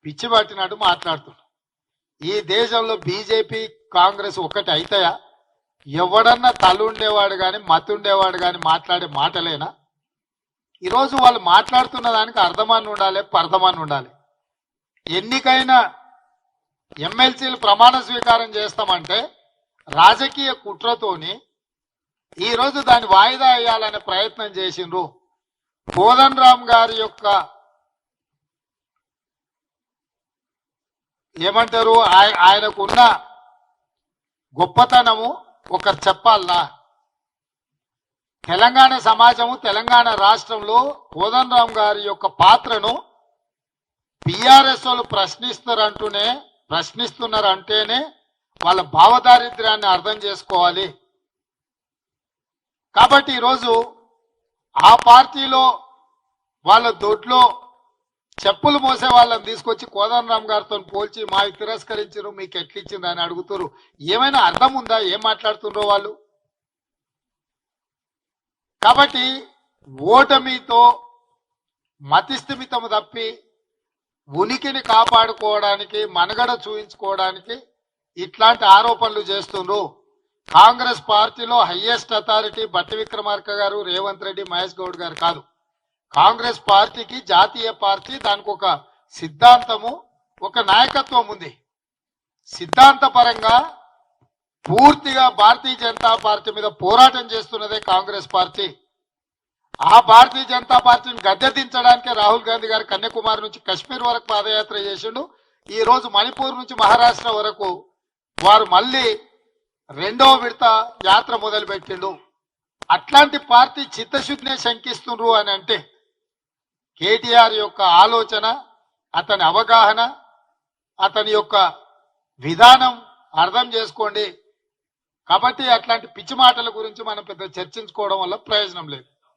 పిచ్చి పట్టినట్టు మాట్లాడుతున్నారు. ఈ దేశంలో బీజేపీ కాంగ్రెస్ ఒకటి అయితాయా? ఎవడన్నా తలుండేవాడు కానీ మతుండేవాడు కానీ మాట్లాడే మాటలేనా? ఈరోజు వాళ్ళు మాట్లాడుతున్న దానికి అర్థమని ఉండాలి, పర్థమని ఉండాలి. ఎన్నికైన ఎమ్మెల్సీలు ప్రమాణ స్వీకారం చేస్తామంటే రాజకీయ కుట్రతోని ఈరోజు దాన్ని వాయిదా వేయాలనే ప్రయత్నం చేసిండ్రు. కోదండ రామ్ గారి యొక్క ఏమంటారు, ఆయనకున్న గొప్పతనము ఒకరు చెప్పాలనా? తెలంగాణ సమాజము, తెలంగాణ రాష్ట్రంలో కోదండ రామ్ గారి యొక్క పాత్రను బీఆర్ఎస్ వాళ్ళు ప్రశ్నిస్తున్నారంటేనే వాళ్ళ భావదారిద్ర్యాన్ని అర్థం చేసుకోవాలి. కాబట్టి ఈరోజు ఆ పార్టీలో వాళ్ళ దొడ్లో చెప్పులు మోసే వాళ్ళని తీసుకొచ్చి కోదండ రామ్ గారితో పోల్చి మాకు తిరస్కరించారు, మీకు ఎట్లిచ్చింది అని అడుగుతారు. ఏమైనా అర్థం ఉందా? ఏం మాట్లాడుతుండ్రో వాళ్ళు? కాబట్టి ఓటమితో మతిస్థిమితం తప్పి ఉనికిని కాపాడుకోవడానికి, మనుగడ చూయించుకోవడానికి ఇట్లాంటి ఆరోపణలు చేస్తుండ్రు. కాంగ్రెస్ పార్టీలో హైయెస్ట్ అథారిటీ బట్టి విక్రమార్క గారు, రేవంత్ రెడ్డి, మహేష్ గౌడ్ గారు కాదు. కాంగ్రెస్ పార్టీకి జాతీయ పార్టీ, దానికి ఒక సిద్ధాంతము, ఒక నాయకత్వం ఉంది. సిద్ధాంతపరంగా పూర్తిగా భారతీయ జనతా పార్టీ మీద పోరాటం చేస్తున్నదే కాంగ్రెస్ పార్టీ. ఆ భారతీయ జనతా పార్టీని గద్దెదించడానికే రాహుల్ గాంధీ గారు కన్యాకుమారి నుంచి కశ్మీర్ వరకు పాదయాత్ర చేసిండు. ఈ రోజు మణిపూర్ నుంచి మహారాష్ట్ర వరకు వారు మళ్ళీ రెండవ విడత యాత్ర మొదలు పెట్టిండు. అట్లాంటి పార్టీ చిత్తశుద్ధినే శంకిస్తుండ్రు అని అంటే కేటీఆర్ యొక్క ఆలోచన, అతని అవగాహన, అతని యొక్క విధానం అర్థం చేసుకోండి. కాబట్టి అట్లాంటి పిచ్చి మాటల గురించి మనం పెద్ద చర్చించుకోవడం వల్ల ప్రయోజనం లేదు.